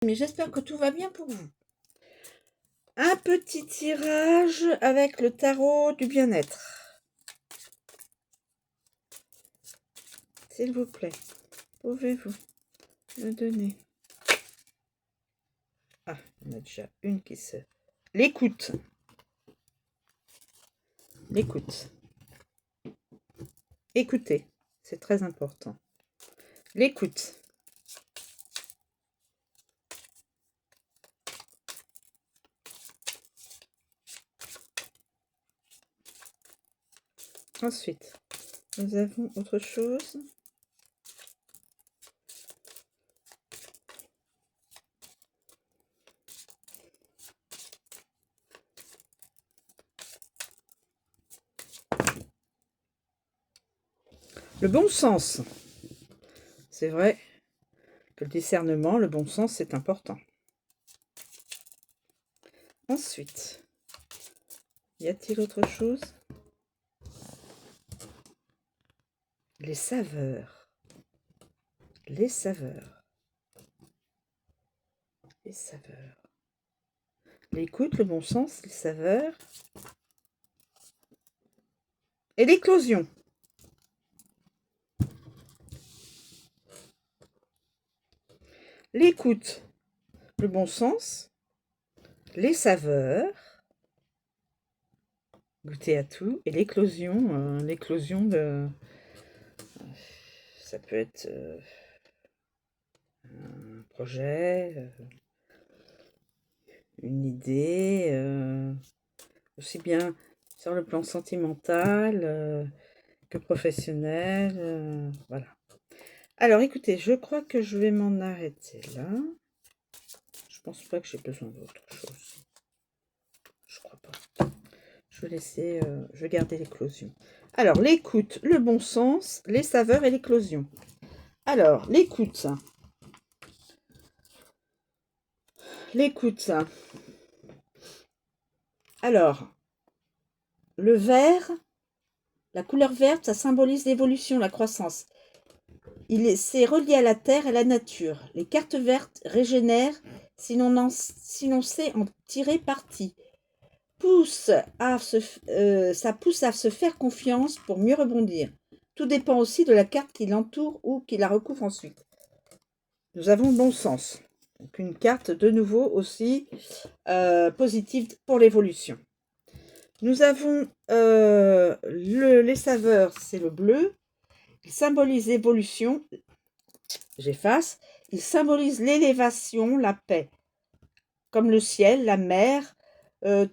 Mais j'espère que tout va bien pour vous. Un petit tirage avec le tarot du bien-être. S'il vous plaît, pouvez-vous me donner... Ah, il y en a déjà une qui se... L'écoute. L'écoute. Écoutez, c'est très important. L'écoute. Ensuite, nous avons autre chose. Le bon sens. C'est vrai que le discernement, le bon sens, c'est important. Ensuite, y a-t-il autre chose? Les saveurs. Les saveurs. Les saveurs. L'écoute, le bon sens, les saveurs. Et l'éclosion. L'écoute, le bon sens, les saveurs, goûter à tout, et l'éclosion de... Ça peut être un projet, une idée, aussi bien sur le plan sentimental que professionnel, voilà. Alors écoutez, je crois que je vais m'en arrêter là. Je pense pas que j'ai besoin d'autre chose. Je crois pas. Je vais garder l'éclosion. Alors, l'écoute, le bon sens, les saveurs et l'éclosion. Alors, l'écoute. L'écoute. Alors, le vert, la couleur verte, ça symbolise l'évolution, la croissance. C'est relié à la terre et à la nature. Les cartes vertes régénèrent si l'on sait en tirer parti. Ça pousse à se faire confiance pour mieux rebondir. Tout dépend aussi de la carte qui l'entoure ou qui la recouvre ensuite. Nous avons bon sens. Donc une carte de nouveau aussi positive pour l'évolution. Nous avons les saveurs, c'est le bleu. Il symbolise l'évolution. J'efface. Il symbolise l'élévation, la paix. Comme le ciel, la mer,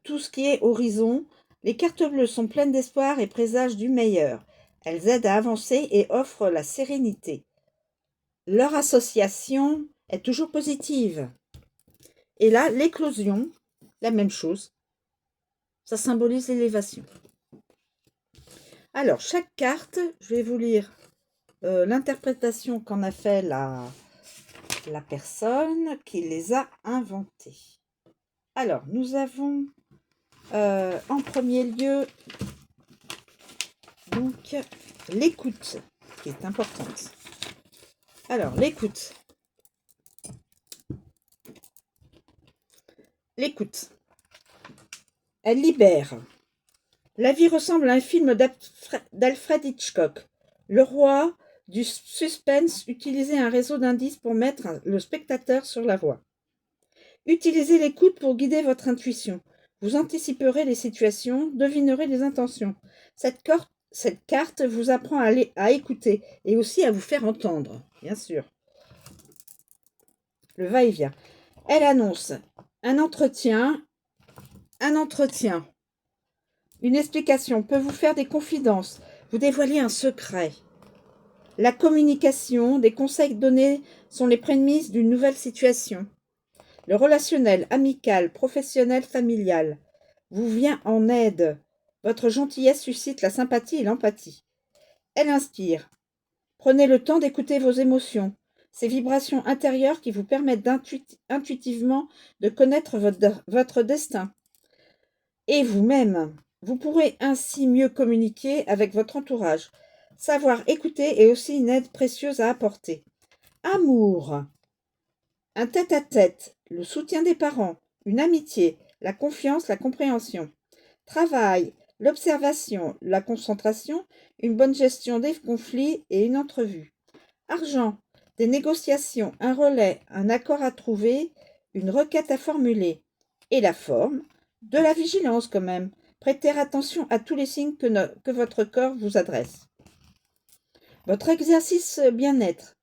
tout ce qui est horizon. Les cartes bleues sont pleines d'espoir et présagent du meilleur. Elles aident à avancer et offrent la sérénité. Leur association est toujours positive. Et là, l'éclosion, la même chose. Ça symbolise l'élévation. Alors, chaque carte, je vais vous lire l'interprétation qu'en a fait la personne qui les a inventées. Alors, nous avons en premier lieu donc l'écoute qui est importante. Alors, l'écoute. L'écoute. Elle libère. La vie ressemble à un film d'Alfred Hitchcock. Le roi du suspense utilisait un réseau d'indices pour mettre le spectateur sur la voie. Utilisez l'écoute pour guider votre intuition. Vous anticiperez les situations, devinerez les intentions. Cette carte vous apprend à écouter et aussi à vous faire entendre, bien sûr. Le va-et-vient. Elle annonce un entretien. Une explication peut vous faire des confidences, vous dévoiler un secret. La communication, des conseils donnés sont les prémices d'une nouvelle situation. Le relationnel, amical, professionnel, familial vous vient en aide. Votre gentillesse suscite la sympathie et l'empathie. Elle inspire. Prenez le temps d'écouter vos émotions, ces vibrations intérieures qui vous permettent intuitivement de connaître votre destin. Et vous-même, vous pourrez ainsi mieux communiquer avec votre entourage. Savoir écouter est aussi une aide précieuse à apporter. Amour. Un tête-à-tête, le soutien des parents, une amitié, la confiance, la compréhension. Travail, l'observation, la concentration, une bonne gestion des conflits et une entrevue. Argent, des négociations, un relais, un accord à trouver, une requête à formuler. Et la forme, de la vigilance quand même. Prêtez attention à tous les signes que votre corps vous adresse. Votre exercice bien-être.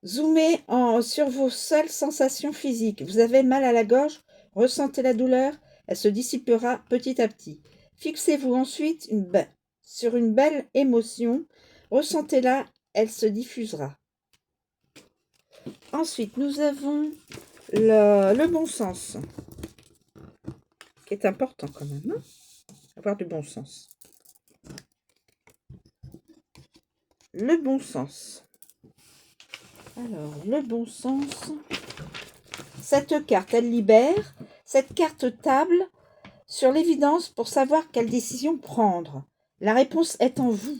Zoomez sur vos seules sensations physiques. Vous avez mal à la gorge, ressentez la douleur, elle se dissipera petit à petit. Fixez-vous ensuite sur une belle émotion, ressentez-la, elle se diffusera. Ensuite, nous avons le bon sens, qui est important quand même, hein, avoir du bon sens. Le bon sens. Alors, le bon sens. Cette carte, elle libère. Cette carte table sur l'évidence pour savoir quelle décision prendre. La réponse est en vous.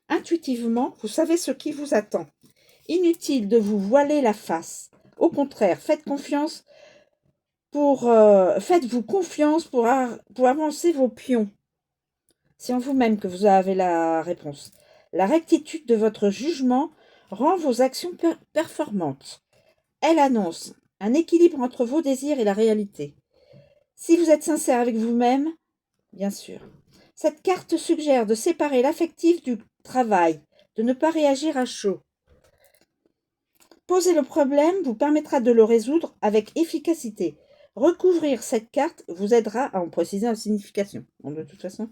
Intuitivement, vous savez ce qui vous attend. Inutile de vous voiler la face. Au contraire, faites-vous confiance pour avancer vos pions. C'est en vous-même que vous avez la réponse. La rectitude de votre jugement rend vos actions performantes. Elle annonce un équilibre entre vos désirs et la réalité. Si vous êtes sincère avec vous-même, bien sûr. Cette carte suggère de séparer l'affectif du travail, de ne pas réagir à chaud. Poser le problème vous permettra de le résoudre avec efficacité. Recouvrir cette carte vous aidera à en préciser la signification. Bon, de toute façon,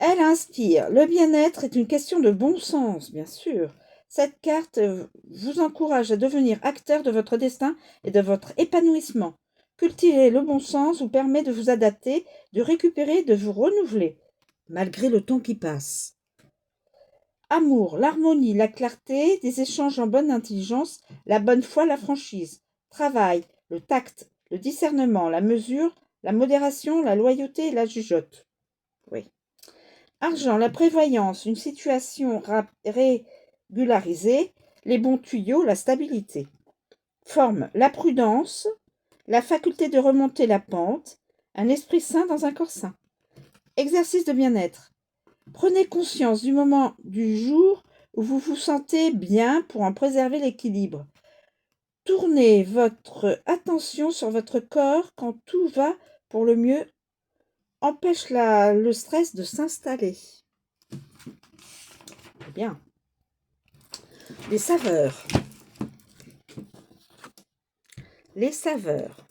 elle inspire. Le bien-être est une question de bon sens, bien sûr. Cette carte vous encourage à devenir acteur de votre destin et de votre épanouissement. Cultiver le bon sens vous permet de vous adapter, de récupérer, de vous renouveler, malgré le temps qui passe. Amour, l'harmonie, la clarté, des échanges en bonne intelligence, la bonne foi, la franchise. Travail, le tact, le discernement, la mesure, la modération, la loyauté et la jugeote. Oui. Argent, la prévoyance, une situation régularisée, les bons tuyaux, la stabilité. Forme, la prudence, la faculté de remonter la pente, un esprit sain dans un corps sain. Exercice de bien-être. Prenez conscience du moment du jour où vous vous sentez bien pour en préserver l'équilibre. Tournez votre attention sur votre corps quand tout va pour le mieux. Empêche le stress de s'installer. Bien. Les saveurs. Les saveurs.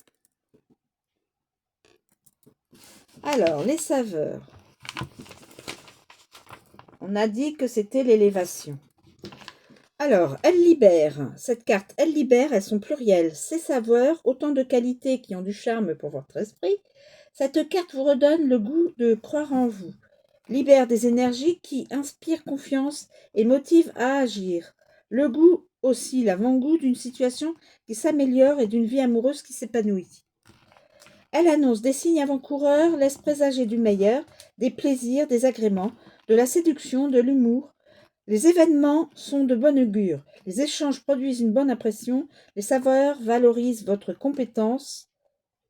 Alors, les saveurs. On a dit que c'était l'élévation. Alors, elle libère. Cette carte, elle libère, elles sont plurielles. Ces saveurs, autant de qualités qui ont du charme pour votre esprit. Cette carte vous redonne le goût de croire en vous. Libère des énergies qui inspirent confiance et motivent à agir. Le goût aussi, l'avant-goût d'une situation qui s'améliore et d'une vie amoureuse qui s'épanouit. Elle annonce des signes avant-coureurs, laisse présager du meilleur, des plaisirs, des agréments, de la séduction, de l'humour. Les événements sont de bon augure. Les échanges produisent une bonne impression. Les saveurs valorisent votre compétence,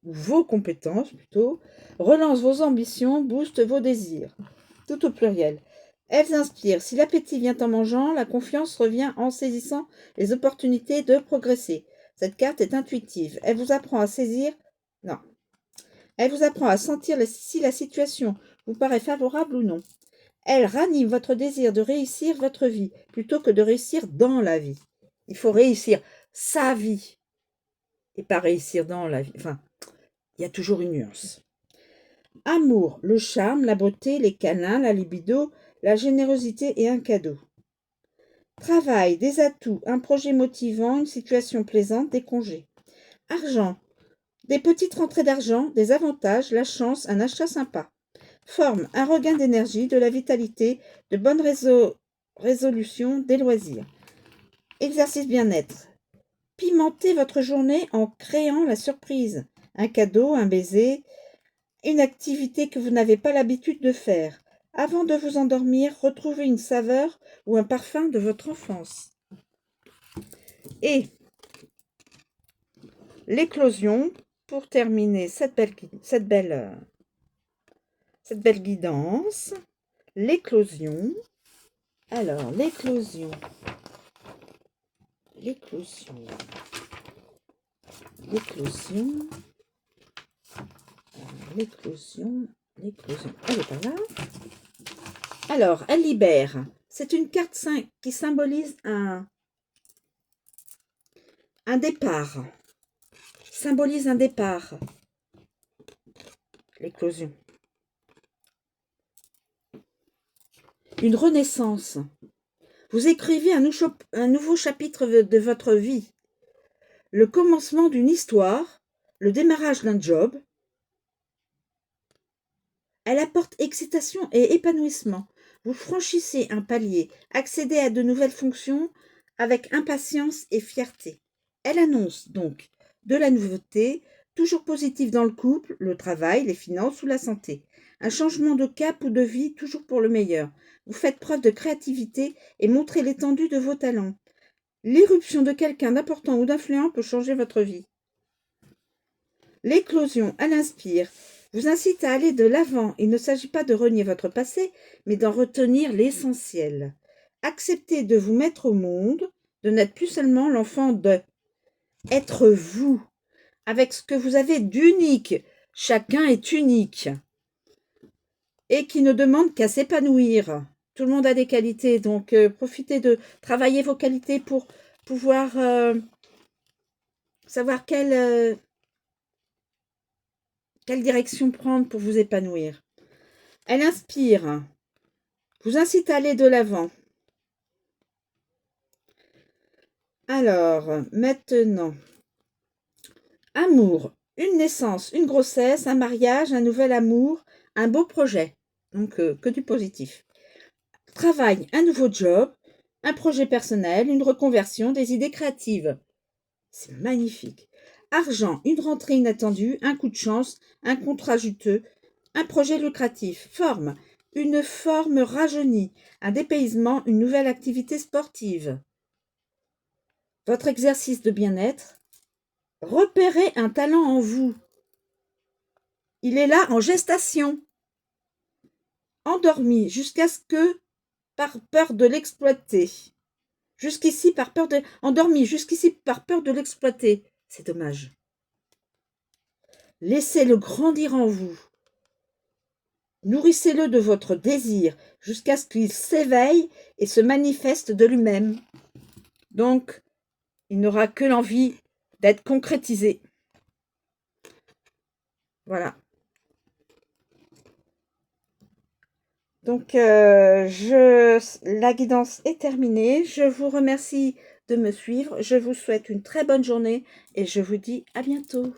ou vos compétences plutôt, relancent vos ambitions, boostent vos désirs. Tout au pluriel. Elles inspirent. Si l'appétit vient en mangeant, la confiance revient en saisissant les opportunités de progresser. Cette carte est intuitive. Elle vous apprend à saisir... Non. Elle vous apprend à sentir si la situation vous paraît favorable ou non. Elle ranime votre désir de réussir votre vie plutôt que de réussir dans la vie. Il faut réussir sa vie et pas réussir dans la vie. Enfin, il y a toujours une nuance. Amour, le charme, la beauté, les câlins, la libido, la générosité et un cadeau. Travail, des atouts, un projet motivant, une situation plaisante, des congés. Argent, des petites rentrées d'argent, des avantages, la chance, un achat sympa. Forme, un regain d'énergie, de la vitalité, de bonnes résolutions, des loisirs. Exercice bien-être. Pimentez votre journée en créant la surprise. Un cadeau, un baiser, une activité que vous n'avez pas l'habitude de faire. Avant de vous endormir, retrouvez une saveur ou un parfum de votre enfance. Et l'éclosion, pour terminer cette belle guidance. L'éclosion. Alors, l'éclosion. L'éclosion. L'éclosion. L'éclosion. L'éclosion. Elle est pas là. Alors, elle libère. C'est une carte 5 qui symbolise un départ. Symbolise un départ. L'éclosion. Une renaissance. Vous écrivez un nouveau chapitre de votre vie. Le commencement d'une histoire, le démarrage d'un job. Elle apporte excitation et épanouissement. Vous franchissez un palier, accédez à de nouvelles fonctions avec impatience et fierté. Elle annonce donc de la nouveauté, toujours positive dans le couple, le travail, les finances ou la santé. Un changement de cap ou de vie, toujours pour le meilleur. Vous faites preuve de créativité et montrez l'étendue de vos talents. L'irruption de quelqu'un d'important ou d'influent peut changer votre vie. L'éclosion, elle inspire, vous incite à aller de l'avant. Il ne s'agit pas de renier votre passé, mais d'en retenir l'essentiel. Acceptez de vous mettre au monde, de n'être plus seulement l'enfant de. Être vous, avec ce que vous avez d'unique. Chacun est unique. Et qui ne demande qu'à s'épanouir. Tout le monde a des qualités, donc profitez de travailler vos qualités pour pouvoir savoir quelle direction prendre pour vous épanouir. Elle inspire, vous incite à aller de l'avant. Alors, maintenant, amour, une naissance, une grossesse, un mariage, un nouvel amour, un beau projet, donc que du positif. Travail, un nouveau job, un projet personnel, une reconversion, des idées créatives. C'est magnifique. Argent, une rentrée inattendue, un coup de chance, un contrat juteux, un projet lucratif. Forme, une forme rajeunie, un dépaysement, une nouvelle activité sportive. Votre exercice de bien-être. Repérez un talent en vous. Il est là en gestation. Endormi jusqu'à ce que, par peur de l'exploiter. Jusqu'ici, par peur de... Endormi jusqu'ici par peur de l'exploiter. C'est dommage. Laissez-le grandir en vous. Nourrissez-le de votre désir jusqu'à ce qu'il s'éveille et se manifeste de lui-même. Donc, il n'aura que l'envie d'être concrétisé. Voilà. Donc, la guidance est terminée. Je vous remercie de me suivre. Je vous souhaite une très bonne journée et je vous dis à bientôt.